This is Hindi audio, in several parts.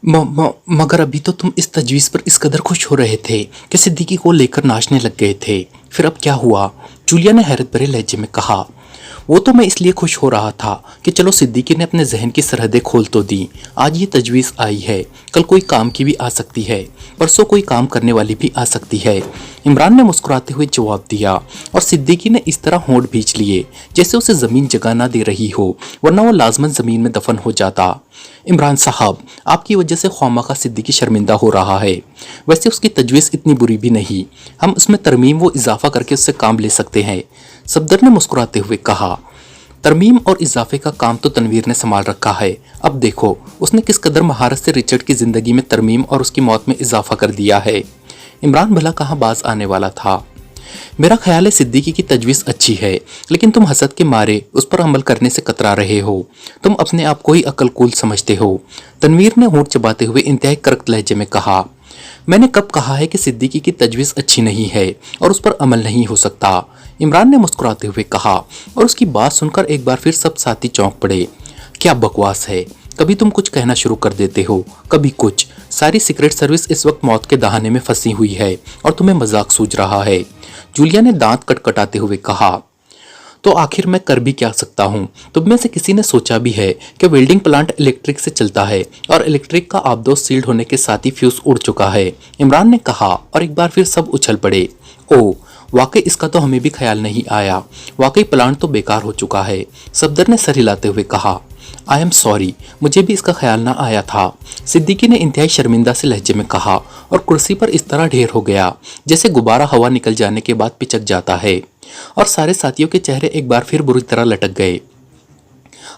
मगर अभी तो तुम इस तजवीज़ पर इस कदर खुश हो रहे थे कि सिद्दीकी को लेकर नाचने लग गए थे। फिर अब क्या हुआ? जूलिया ने हैरत भरे लहजे में कहा। वो तो मैं इसलिए खुश हो रहा था कि चलो सिद्दीकी ने अपने जहन की सरहदें खोल तो दी। आज ये तजवीज़ आई है, कल कोई काम की भी आ सकती है, परसों कोई काम करने वाली भी आ सकती है। इमरान ने मुस्कुराते हुए जवाब दिया और सिद्दीकी ने इस तरह होंठ भींच लिए जैसे उसे ज़मीन जगह ना दे रही हो, वरना वो लाजमन ज़मीन में दफन हो जाता। इमरान साहब, आपकी वजह से खौमाखा सिद्दीकी शर्मिंदा हो रहा है। वैसे उसकी तजवीज़ इतनी बुरी भी नहीं, हम उसमें तरमीम व इजाफा करके उससे काम ले सकते हैं। सफदर ने मुस्कुराते हुए कहा। तरमीम और इजाफे का काम तो तनवीर ने संभाल रखा है। अब देखो उसने किस कदर महारत से रिचर्ड की जिंदगी में तरमीम और उसकी मौत में इजाफा कर दिया है। इमरान भला कहाँ बाज आने वाला था। मेरा ख्याल है सिद्दीकी की तजवीज़ अच्छी है, लेकिन तुम हसद के मारे उस पर अमल करने से कतरा रहे हो। तुम अपने आप को ही अक्लकुल समझते हो। तनवीर ने होंठ चबाते हुए इंतहाई करक लहजे में कहा। मैंने कब कहा है कि सिद्दीकी की तजवीज़ अच्छी नहीं है और उस पर अमल नहीं हो सकता? इमरान ने मुस्कुराते हुए कहा और उसकी बात सुनकर एक बार फिर सब साथी चौंक पड़े। क्या बकवास है, कभी तुम कुछ कहना शुरू कर देते हो, कभी कुछ। सारी सीक्रेट सर्विस इस वक्त मौत के दहाने में फंसी हुई है और तुम्हें मजाक सूझ रहा है। जूलिया ने दांत कटकटाते हुए कहा। तो आखिर मैं कर भी क्या सकता हूँ? तुम में से किसी ने सोचा भी है कि वेल्डिंग प्लांट इलेक्ट्रिक से चलता है और इलेक्ट्रिक का आबदोस सील्ड होने के साथ ही फ्यूज उड़ चुका है? इमरान ने कहा और एक बार फिर सब उछल पड़े। ओ, वाकई इसका तो हमें भी ख्याल नहीं आया। वाकई प्लांट तो बेकार हो चुका है। सफदर ने सर हिलाते हुए कहा। आई एम सॉरी, मुझे भी इसका ख्याल ना आया था। सिद्दीकी ने इंतहाई शर्मिंदा से लहजे में कहा और कुर्सी पर इस तरह ढेर हो गया जैसे गुब्बारा हवा निकल जाने के बाद पिचक जाता है। और सारे साथियों के चेहरे एक बार फिर बुरी तरह लटक गए।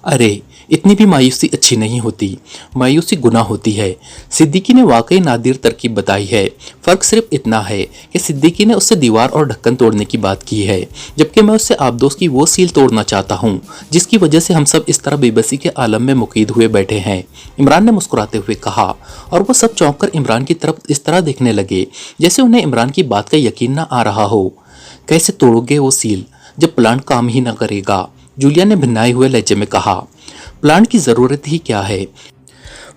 अरे, इतनी भी मायूसी अच्छी नहीं होती। मायूसी गुनाह होती है। सिद्दीकी ने वाकई नादिर तरकीब बताई है। फ़र्क सिर्फ इतना है कि सिद्दीकी ने उससे दीवार और ढक्कन तोड़ने की बात की है, जबकि मैं उससे आबदोस की वो सील तोड़ना चाहता हूँ जिसकी वजह से हम सब इस तरह बेबसी के आलम में मुकीद हुए बैठे हैं। इमरान ने मुस्कुराते हुए कहा और वो सब चौंक कर इमरान की तरफ इस तरह देखने लगे जैसे उन्हें इमरान की बात का यकीन ना आ रहा हो। कैसे तोड़ोगे वो सील जब प्लांट काम ही ना करेगा? जूलिया ने भिन्नाए हुए लहजे में कहा। प्लांट की ज़रूरत ही क्या है?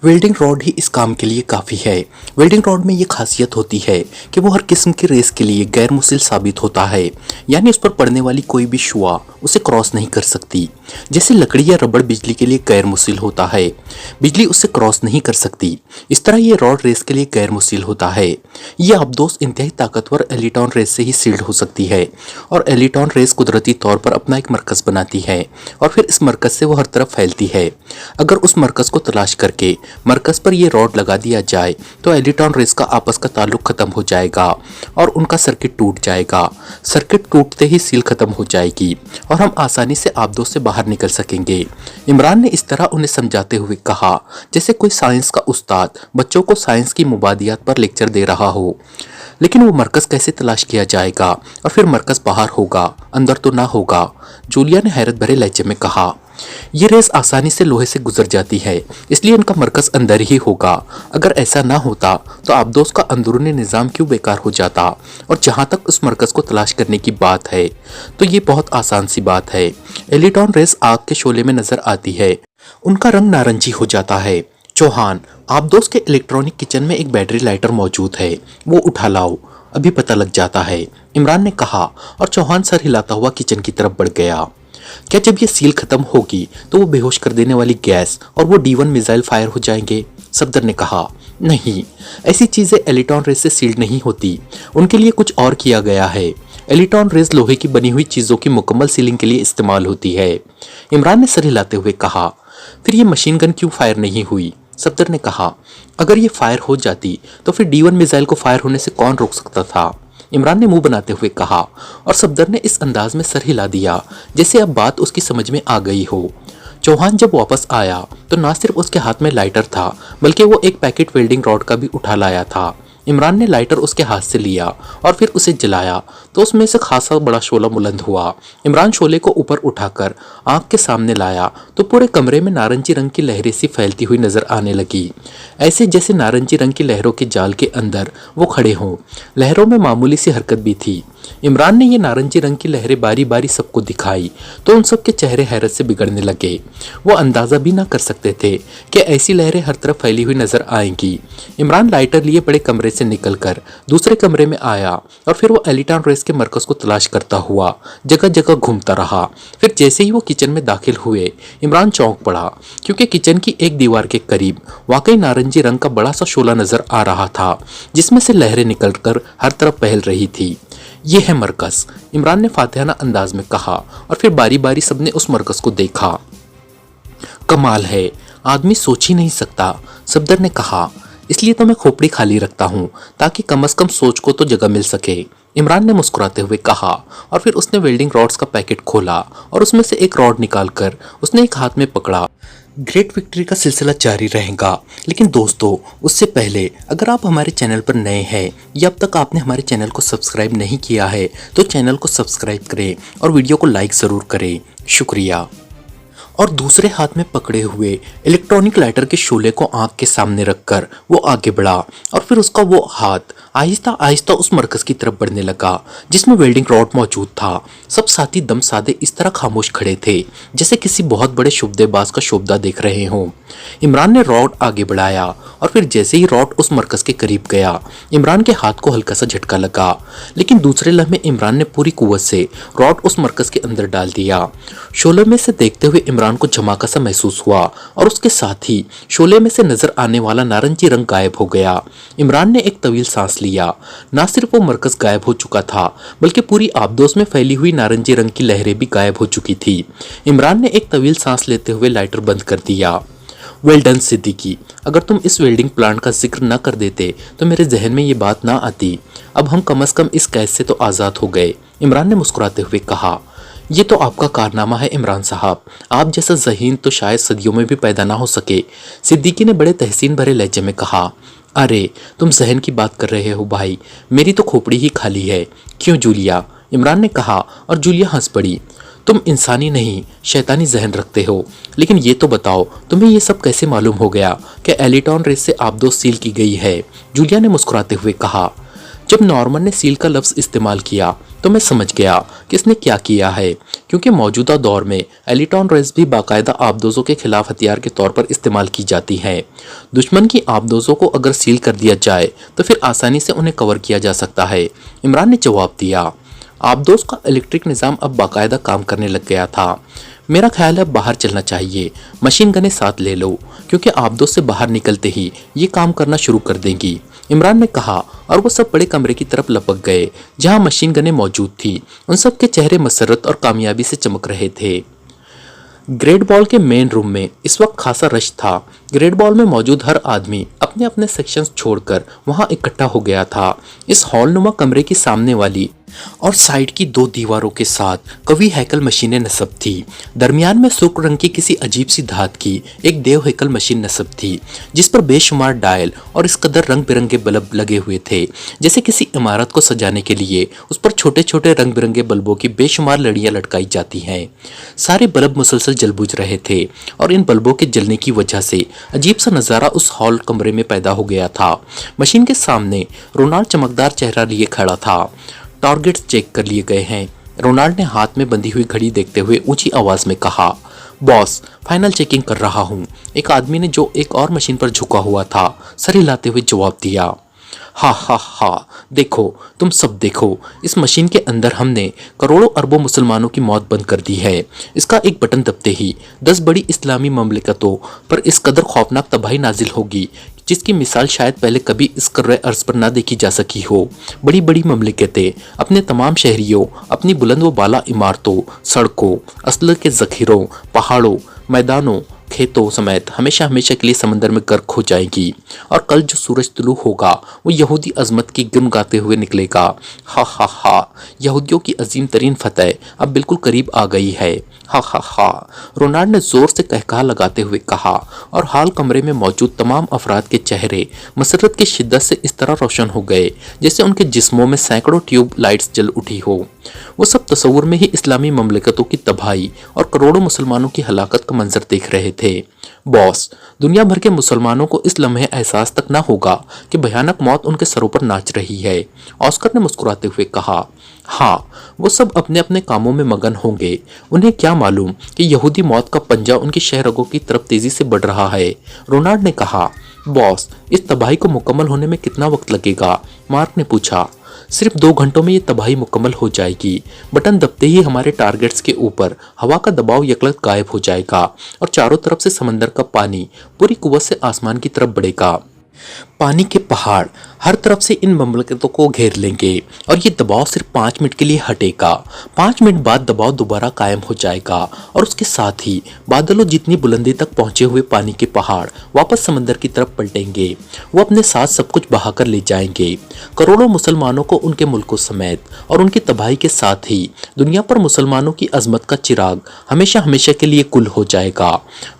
वेल्डिंग रॉड ही इस काम के लिए काफ़ी है। वेल्डिंग रॉड में ये खासियत होती है कि वो हर किस्म की रेस के लिए गैर मुसिल साबित होता है, यानी उस पर पड़ने वाली कोई भी शुआ उसे क्रॉस नहीं कर सकती। जैसे लकड़ी या रबड़ बिजली के लिए गैर मुसिल होता है, बिजली उससे क्रॉस नहीं कर सकती, इस तरह ये रॉड रेस के लिए गैर मुसिल होता है। ये आबदोस इंतहाई ताकतवर एलिटॉन रेस से ही सील्ड हो सकती है और एलिटॉन रेस कुदरती तौर पर अपना एक मरकज़ बनाती है और फिर इस मरकज़ से वो हर तरफ फैलती है। अगर उस मरकज़ को तलाश करके मरकज़ पर यह रॉड लगा दिया जाए तो एलिटॉन रेस का आपस का ताल्लुक खत्म हो जाएगा और उनका सर्किट टूट जाएगा। सर्किट टूटते ही सील खत्म हो जाएगी और हम आसानी से आबदोस से बाहर निकल सकेंगे। इमरान ने इस तरह उन्हें समझाते हुए कहा जैसे कोई साइंस का उस्ताद बच्चों को साइंस की मुबादियात पर लेक्चर दे रहा हो। लेकिन वो मरकज़ कैसे तलाश किया जाएगा और फिर मरकज़ बाहर होगा, अंदर तो ना होगा? जूलिया ने हैरत भरे लहजे में कहा। ये रेस आसानी से लोहे से गुजर जाती है, इसलिए इनका मरकज़ अंदर ही होगा। अगर ऐसा ना होता तो आबदोस का अंदरूनी निज़ाम क्यों बेकार हो जाता? और जहाँ तक उस मरकज़ को तलाश करने की बात है तो ये बहुत आसान सी बात है। एलिटॉन रेस आग के शोले में नजर आती है, उनका रंग नारंगी हो जाता है। चौहान, आबदोस के इलेक्ट्रॉनिक किचन में एक बैटरी लाइटर मौजूद है, वो उठा लाओ, अभी पता लग जाता है, इमरान ने कहा और चौहान सर हिलाता हुआ किचन की तरफ बढ़ गया। क्या जब ये सील खत्म होगी तो वो बेहोश कर देने वाली गैस और वो D1 मिसाइल फायर हो जाएंगे? सफदर ने कहा। नहीं, ऐसी चीजें एलिटॉन रेस से सील्ड नहीं होती, उनके लिए कुछ और किया गया है। एलिटॉन रेस लोहे की बनी हुई चीजों की मुकम्मल सीलिंग के लिए इस्तेमाल होती है। इमरान ने सर हिलाते हुए कहा। फिर ये मशीन गन क्यों फायर नहीं हुई? सफदर ने कहा। अगर ये फायर हो जाती तो फिर D1 मिसाइल को फायर होने से कौन रोक सकता था? इमरान ने मुंह बनाते हुए कहा और सफदर ने इस अंदाज में सर हिला दिया जैसे अब बात उसकी समझ में आ गई हो। चौहान जब वापस आया तो ना सिर्फ उसके हाथ में लाइटर था बल्कि वो एक पैकेट वेल्डिंग रॉड का भी उठा लाया था। इमरान ने लाइटर उसके हाथ से लिया और फिर उसे जलाया तो उसमें से खासा बड़ा शोला बुलंद हुआ। इमरान शोले को ऊपर उठाकर आंख के सामने लाया तो पूरे कमरे में नारंगी रंग की लहरें सी फैलती हुई नजर आने लगी, ऐसे जैसे नारंगी रंग की लहरों के जाल के अंदर वो खड़े हों। लहरों में मामूली सी हरकत भी थी। इमरान ने ये नारंगी रंग की लहरें बारी बारी सबको दिखाई तो उन सबके चेहरे हैरत से बिगड़ने लगे। वो अंदाजा भी ना कर सकते थे कि ऐसी लहरें हर तरफ फैली हुई नजर आएंगी। इमरान लाइटर लिए बड़े कमरे से निकलकर दूसरे कमरे में आया और फिर वो एलिटॉन रेस के मरकज को तलाश करता हुआ जगह जगह घूमता रहा। फिर जैसे ही वो किचन में दाखिल हुए, इमरान चौंक पड़ा, क्योंकि किचन की एक दीवार के करीब वाकई नारंगी रंग का बड़ा सा शोला नजर आ रहा था, जिसमें से लहरें निकलकर हर तरफ फैल रही थी। ये है मरकज, इमरान ने फातिहाना अंदाज में कहा और फिर बारी बारी सबने उस मरकज को देखा। कमाल है, आदमी सोच ही नहीं सकता, सफदर ने कहा। इसलिए तो मैं खोपड़ी खाली रखता हूँ, ताकि कम से कम सोच को तो जगह मिल सके, इमरान ने मुस्कुराते हुए कहा। और फिर उसने वेल्डिंग रॉड्स का पैकेट खोला और उसमें से एक रॉड निकालकर उसने एक हाथ में पकड़ा। ग्रेट विक्ट्री का सिलसिला जारी रहेगा, लेकिन दोस्तों उससे पहले अगर आप हमारे चैनल पर नए हैं या अब तक आपने हमारे चैनल को सब्सक्राइब नहीं किया है तो चैनल को सब्सक्राइब करें और वीडियो को लाइक ज़रूर करें, शुक्रिया। और दूसरे हाथ में पकड़े हुए इलेक्ट्रॉनिक लाइटर के शोले को आंख के सामने रखकर वो आगे बढ़ा और फिर उसका वो हाथ आहिस्ता आहिस्ता उस मरकज की तरफ बढ़ने लगा जिसमें वेल्डिंग रॉड मौजूद था। सब साथी दम साधे इस तरह खामोश खड़े थे जैसे किसी बहुत बड़े शुभदेबाज का शोभा देख रहे हों। इमरान ने रॉड आगे बढ़ाया और फिर जैसे ही रॉड उस मरकज के करीब गया, इमरान के हाथ को हल्का सा झटका लगा, लेकिन दूसरे लम्हे इमरान ने पूरी कुव्वत से रॉड उस मरकज के अंदर डाल दिया। शोले में से देखते हुए इमरान को झमाका सा महसूस हुआ और उसके साथ ही शोले में से नजर आने वाला नारंगी रंग गायब हो गया। इमरान ने एक तवील सांस लिया। ना सिर्फ वो मरकज गायब हो चुका था, बल्कि पूरी आबदोश में फैली हुई नारंगी रंग की लहरें भी गायब हो चुकी थी। इमरान ने एक तवील सांस लेते हुए लाइटर बंद कर दिया। वेल डन सिद्दीकी, अगर तुम इस वेल्डिंग प्लांट का जिक्र न कर देते तो मेरे जहन में ये बात ना आती। अब हम कम से कम इस कैद से तो आज़ाद हो गए, इमरान ने मुस्कुराते हुए कहा। ये तो आपका कारनामा है इमरान साहब, आप जैसा ज़हीन तो शायद सदियों में भी पैदा ना हो सके, सिद्दीकी ने बड़े तहसीन भरे लहजे में कहा। अरे तुम जहन की बात कर रहे हो भाई, मेरी तो खोपड़ी ही खाली है। क्यों जूलिया, इमरान ने कहा और जूलिया हंस पड़ी। तुम इंसानी नहीं शैतानी जहन रखते हो, लेकिन ये तो बताओ तुम्हें ये सब कैसे मालूम हो गया कि एलिटॉन रेस से आबदोश सील की गई है, जूलिया ने मुस्कुराते हुए कहा। जब नॉर्मन ने सील का लफ्ज़ इस्तेमाल किया तो मैं समझ गया कि इसने क्या किया है, क्योंकि मौजूदा दौर में एलिटॉन रेस भी बाकायदा आबदोज़ों के खिलाफ हथियार के तौर पर इस्तेमाल की जाती है। दुश्मन की आबदोज़ों को अगर सील कर दिया जाए तो फिर आसानी से उन्हें कवर किया जा सकता है, इमरान ने जवाब दिया। आबदोज़ का इलेक्ट्रिक निज़ाम अब बाकायदा काम करने लग गया था। मेरा ख्याल है अब बाहर चलना चाहिए, मशीन गनें साथ ले लो, क्योंकि आबदोज़ से बाहर निकलते ही ये काम करना शुरू कर देंगी, इमरान ने कहा। और वो सब बड़े कमरे की तरफ लपक गए जहां मशीन गनें मौजूद थी। उन सब के चेहरे मसरत और कामयाबी से चमक रहे थे। ग्रेट बॉल के मेन रूम में इस वक्त खासा रश था। ग्रेट बॉल में मौजूद हर आदमी अपने अपने सेक्शंस छोड़कर वहां इकट्ठा हो गया था। इस हॉल नुमा कमरे की सामने वाली और साइड की दो दीवारों के साथ कवि हैकल मशीनें नस्ब थी। दरमियान में सुर्ख रंग की किसी अजीब सी धात की एक देव हैकल मशीन नस्ब थी, जिस पर बेशुमार डायल और इस कदर रंग बिरंगे बल्ब लगे हुए थे जैसे किसी इमारत को सजाने के लिए उस पर छोटे छोटे रंग बिरंगे बल्बों की बेशुमार लड़ियां लटकाई जाती हैं। सारे बल्ब मुसलसल जल बुझ रहे थे और इन बल्बों के जलने की वजह से अजीब सा नज़ारा उस हॉल कमरे में पैदा हो गया था। मशीन के सामने रोनाल्ड चमकदार चेहरा लिए खड़ा था। टारगेट्स चेक कर लिए गए हैं, रोनाल्ड ने हाथ में बंधी हुई घड़ी देखते हुए ऊंची आवाज में कहा। बॉस, फाइनल चेकिंग कर रहा हूं, एक आदमी ने जो एक और मशीन पर झुका हुआ था सर हिलाते हुए जवाब दिया। हा हा हा, देखो तुम सब देखो, इस मशीन के अंदर हमने करोड़ों अरबों मुसलमानों की मौत बंद कर दी है। इसका एक बटन दबते ही 10 बड़ी इस्लामी ममलिकतों पर इस कदर खौफनाक तबाही नाजिल होगी जिसकी मिसाल शायद पहले कभी इस कर्रे अर्ज पर ना देखी जा सकी हो। बड़ी बड़ी ममलिकतें अपने तमाम शहरियों, अपनी बुलंद व बाला इमारतों, सड़कों, असलहे के जखीरों, पहाड़ों, मैदानों खेतों समेत हमेशा हमेशा के लिए समंदर में गर्क हो जाएगी और कल जो सूरज तुलू होगा वो यहूदी अजमत की गुन गाते हुए निकलेगा। हा हा हा, यहूदियों की अजीम तरीन फतेह अब बिल्कुल करीब आ गई है। हा हा हा, रोनाल्ड ने जोर से कहकहा लगाते हुए कहा और हाल कमरे में मौजूद तमाम अफराद के चेहरे मसरत की शिद्दत से इस तरह रोशन हो गए जैसे उनके जिस्मों में सैकड़ों ट्यूब लाइट्स जल उठी हो। वो सब तस्वुर में ही इस्लामी ममलिकतों की तबाही और करोड़ों मुसलमानों की हलाकत का मंजर देख रहे थे। बॉस, दुनिया भर के मुसलमानों को इस लम्हे एहसास तक न होगा कि भयानक मौत उनके सरों पर नाच रही है। ऑस्कर ने मुस्कुराते हुए कहा, हाँ, वो सब अपने अपने कामों में मगन होंगे। उन्हें क्या मालूम कि यहूदी मौत का पंजा उनकी शहरगों की तरफ तेजी से बढ़ रहा है। रोनाल्ड ने कहा, बॉस, इस तबाही को मुकम्मल होने में कितना वक्त लगेगा? मार्क ने पूछा। सिर्फ 2 घंटों में ये तबाही मुकम्मल हो जाएगी। बटन दबते ही हमारे टारगेट्स के ऊपर हवा का दबाव यकलत गायब हो जाएगा और चारों तरफ से समंदर का पानी पूरी कुव्वत से आसमान की तरफ बढ़ेगा। पानी के पहाड़ हर तरफ से इन ममलिकतों को घेर लेंगे और ये दबाव सिर्फ 5 मिनट के लिए हटेगा। 5 मिनट बाद दबाव दोबारा कायम हो जाएगा और उसके साथ ही बादलों जितनी बुलंदी तक पहुंचे हुए पानी के पहाड़ वापस समंदर की तरफ पलटेंगे। वो अपने साथ सब कुछ बहाकर ले जाएंगे, करोड़ों मुसलमानों को उनके मुल्कों समेत, और उनकी तबाही के साथ ही दुनिया पर मुसलमानों की अजमत का चिराग हमेशा हमेशा के लिए कुल हो जाएगा।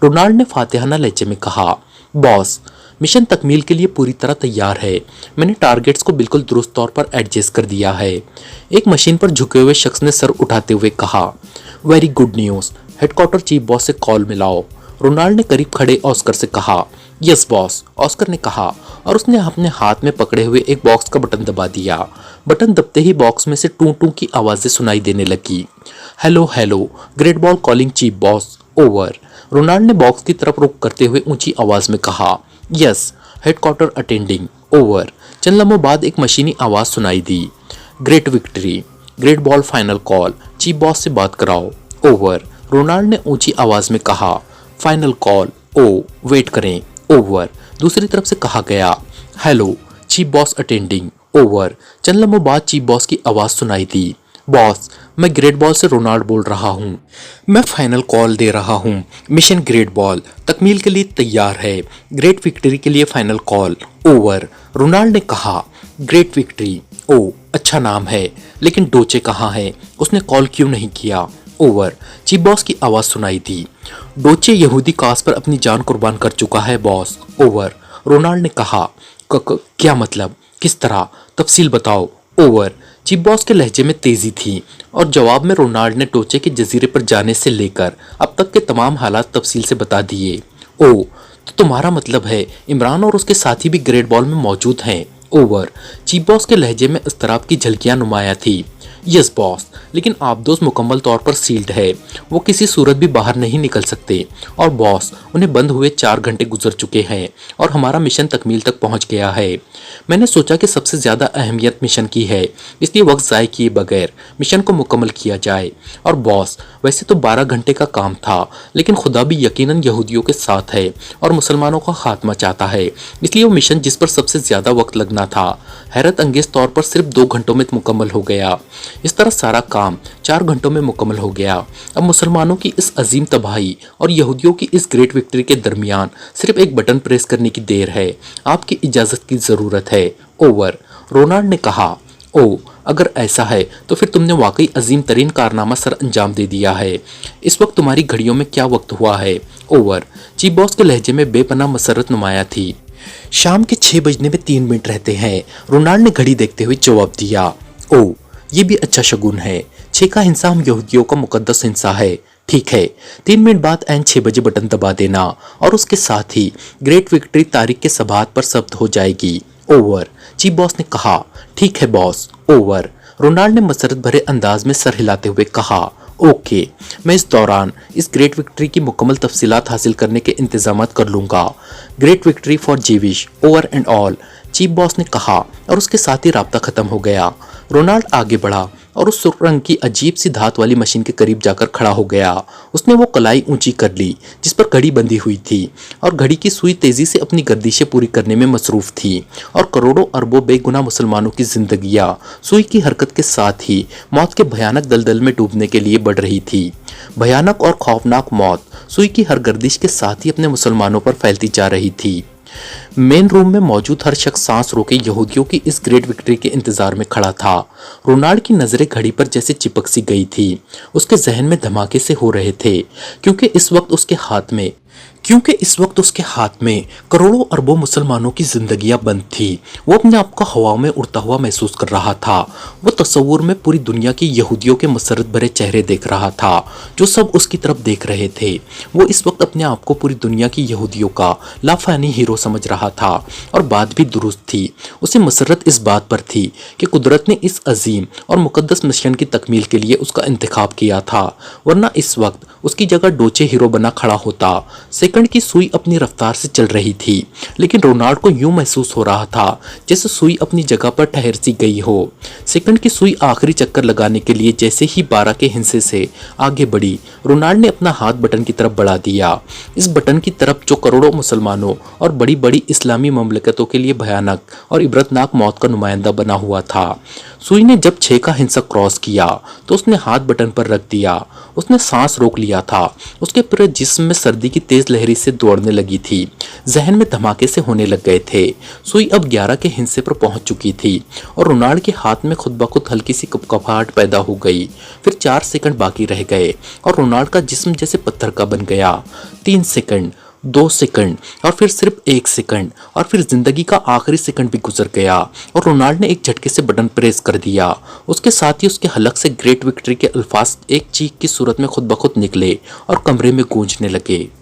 रोनाल्ड ने फातिहाना लहजे में कहा, बॉस, मिशन तकमील के लिए पूरी तरह तैयार है। मैंने टारगेट्स को बिल्कुल दुरुस्त तौर पर एडजस्ट कर दिया है। एक मशीन पर झुके हुए शख्स ने सर उठाते हुए कहा, very good news, headquarter chief boss से कॉल मिलाओ। रोनाल्ड ने करीब खड़े ऑस्कर से कहा, यस बॉस, ऑस्कर ने कहा और उसने अपने हाथ में पकड़े हुए एक बॉक्स का बटन दबा दिया। बटन दबते ही बॉक्स में से टू टू की आवाज़ें सुनाई देने लगी। Hello hello, great ball calling chief boss, over. Ronald ने बॉक्स की तरफ रुख करते हुए ऊंची आवाज़ में कहा, यस, हेडक्वार्टर अटेंडिंग, ओवर। चंद लम्हों बाद एक मशीनी आवाज़ सुनाई दी, great victory, great ball final call, chief boss से बात कराओ, ओवर। रोनाल्ड ने ऊंची आवाज़ में कहा, फाइनल कॉल, ओ वेट करें, ओवर। दूसरी तरफ से कहा गया, hello, chief boss attending, over. चंद लम्हों बाद चीफ बॉस की आवाज़ सुनाई दी, बॉस, मैं ग्रेट बॉल से रोनाल्ड बोल रहा हूँ। मैं फाइनल कॉल दे रहा हूँ। मिशन ग्रेट बॉल तकमील के लिए तैयार है। ग्रेट विक्ट्री के लिए फाइनल कॉल, ओवर। रोनाल्ड ने कहा, ग्रेट विक्ट्री, ओ अच्छा नाम है, लेकिन डोचे कहाँ है? उसने कॉल क्यों नहीं किया, ओवर। चीफ बॉस की आवाज़ सुनाई दी, डोचे यहूदी काज पर अपनी जान कुर्बान कर चुका है बॉस, ओवर। रोनाल्ड ने कहा, क्या मतलब, किस तरह, तफसील बताओ, ओवर। चीफ बॉस के लहजे में तेजी थी और जवाब में रोनाल्ड ने टोचे के जजीरे पर जाने से लेकर अब तक के तमाम हालात तफसील से बता दिए। ओ, तो तुम्हारा मतलब है इमरान और उसके साथी भी ग्रेट बॉल में मौजूद हैं, ओवर। चीफ बॉस के लहजे में इस्तराब की झलकियां नुमाया थी। यस बॉस, लेकिन आबदोस मुकम्मल तौर पर सील्ड है, वो किसी सूरत भी बाहर नहीं निकल सकते। और बॉस, उन्हें बंद हुए 4 घंटे गुजर चुके हैं और हमारा मिशन तकमील तक पहुंच गया है। मैंने सोचा कि सबसे ज़्यादा अहमियत मिशन की है, इसलिए वक्त ज़ाय किए बगैर मिशन को मुकम्मल किया जाए। और बॉस, वैसे तो 12 घंटे का काम था, लेकिन खुदा भी यकीनन यहूदियों के साथ है और मुसलमानों का खात्मा चाहता है, इसलिए वो मिशन जिस पर सबसे ज़्यादा वक्त लगना था हैरत अंगेज तौर पर सिर्फ 2 घंटों में मुकम्मल हो गया। इस तरह सारा काम 4 घंटों में मुकम्मल हो गया। अब मुसलमानों की इस अजीम तबाही और यहूदियों की इस ग्रेट विक्ट्री के दरमियान सिर्फ एक बटन प्रेस करने की देर है। आपकी इजाज़त की ज़रूरत है, ओवर। रोनाल्ड ने कहा, ओ, अगर ऐसा है तो फिर तुमने वाकई अजीम तरीन कारनामा सर अंजाम दे दिया है। इस वक्त तुम्हारी घड़ियों में क्या वक्त हुआ है, ओवर। चीफ बॉस के लहजे में बेपनाह मसरत नुमाया थी। शाम के 6 बजने में 3 मिनट रहते हैं, रोनाल्ड ने घड़ी देखते हुए जवाब दिया। ओ, ये भी अच्छा शगुन है। 6 का हिंसा हम यहूदियों का मुकद्दस हिंसा है। ठीक है, 3 मिनट बाद एन 6 बजे बटन दबा देना और उसके साथ ही ग्रेट विक्ट्री तारीख के सबात पर जब्त हो जाएगी, ओवर। चीफ बॉस ने कहा, ठीक है बॉस, ओवर। रोनाल्ड ने मसरत भरे अंदाज में सर हिलाते हुए कहा, ओके, मैं इस दौरान इस ग्रेट विक्ट्री की मुकम्मल तफसीलात हासिल करने के इंतजाम कर लूँगा। Great victory for Jewish, over and all, chief boss ने कहा और उसके साथ ही राब्ता ख़त्म हो गया। रोनाल्ड आगे बढ़ा और उस सुरंग की अजीब सी धात वाली मशीन के करीब जाकर खड़ा हो गया। उसने वो कलाई ऊंची कर ली जिस पर घड़ी बंधी हुई थी और घड़ी की सुई तेजी से अपनी गर्दिशें पूरी करने में मसरूफ थी और करोड़ों अरबों बेगुनाह मुसलमानों की जिंदगियां सुई की हरकत के साथ ही मौत के भयानक दलदल में डूबने के लिए बढ़ रही थी। भयानक और खौफनाक मौत सुई की हर गर्दिश के साथ ही अपने मुसलमानों पर फैलती जा रही थी। मेन रूम में मौजूद हर शख्स सांस रोके यहूदियों की इस ग्रेट विक्ट्री के इंतजार में खड़ा था। रोनाल्ड की नजरें घड़ी पर जैसे चिपक सी गई थी। उसके जहन में धमाके से हो रहे थे क्योंकि इस वक्त उसके हाथ में करोड़ों अरबों मुसलमानों की जिंदगियां बंद थी। वो अपने आप को हवा में उड़ता हुआ महसूस कर रहा था। वो तस्वुर में पूरी दुनिया के यहूदियों के मसरत भरे चेहरे देख रहा था जो सब उसकी तरफ देख रहे थे। वो इस वक्त अपने आप को पूरी दुनिया की यहूदियों का लाफानी हीरो समझ रहा था और बात भी दुरुस्त थी। उसे मसरत इस बात पर थी कि कुदरत ने इस अजीम और मुकद्दस मिशन की तकमील के लिए उसका इंतखाब किया था, वरना इस वक्त उसकी जगह डोचे हीरो बना खड़ा होता। सेकंड की सुई अपनी रफ्तार से चल रही थी लेकिन रोनाल्ड को यूं महसूस हो रहा था जैसे सुई अपनी जगह पर ठहर सी गई हो। सेकंड की सुई आखिरी चक्कर लगाने के लिए जैसे ही 12 के हिस्से से आगे बढ़ी, रोनाल्ड ने अपना हाथ बटन की तरफ बढ़ा दिया। इस बटन की तरफ जो करोड़ों मुसलमानों और बड़ी बड़ी इस्लामी ममलकतों के लिए भयानक और इबरतनाक मौत का नुमाइंदा बना हुआ था। सुई ने जब 6 का हिस्सा क्रॉस किया तो उसने हाथ बटन पर रख दिया। उसने सांस रोक लिया था। उसके पूरे जिस्म में सर्दी की तेज लहरी से दौड़ने लगी थी। जहन में धमाके से होने लग गए थे। सुई अब 11 के हिस्से पर पहुंच चुकी थी और रोनाल्ड के हाथ में खुद ब खुद हल्की सी कपकपाहट पैदा हो गई। फिर 4 सेकंड बाकी रह गए और रोनाल्ड का जिस्म जैसे पत्थर का बन गया। 3 सेकंड, 2 सेकंड और फिर सिर्फ 1 सेकंड और फिर जिंदगी का आखिरी सेकंड भी गुजर गया और रोनाल्ड ने एक झटके से बटन प्रेस कर दिया। उसके साथ ही उसके हलक से ग्रेट विक्ट्री के अल्फाज एक चीख की सूरत में खुद ब खुद निकले और कमरे में गूंजने लगे।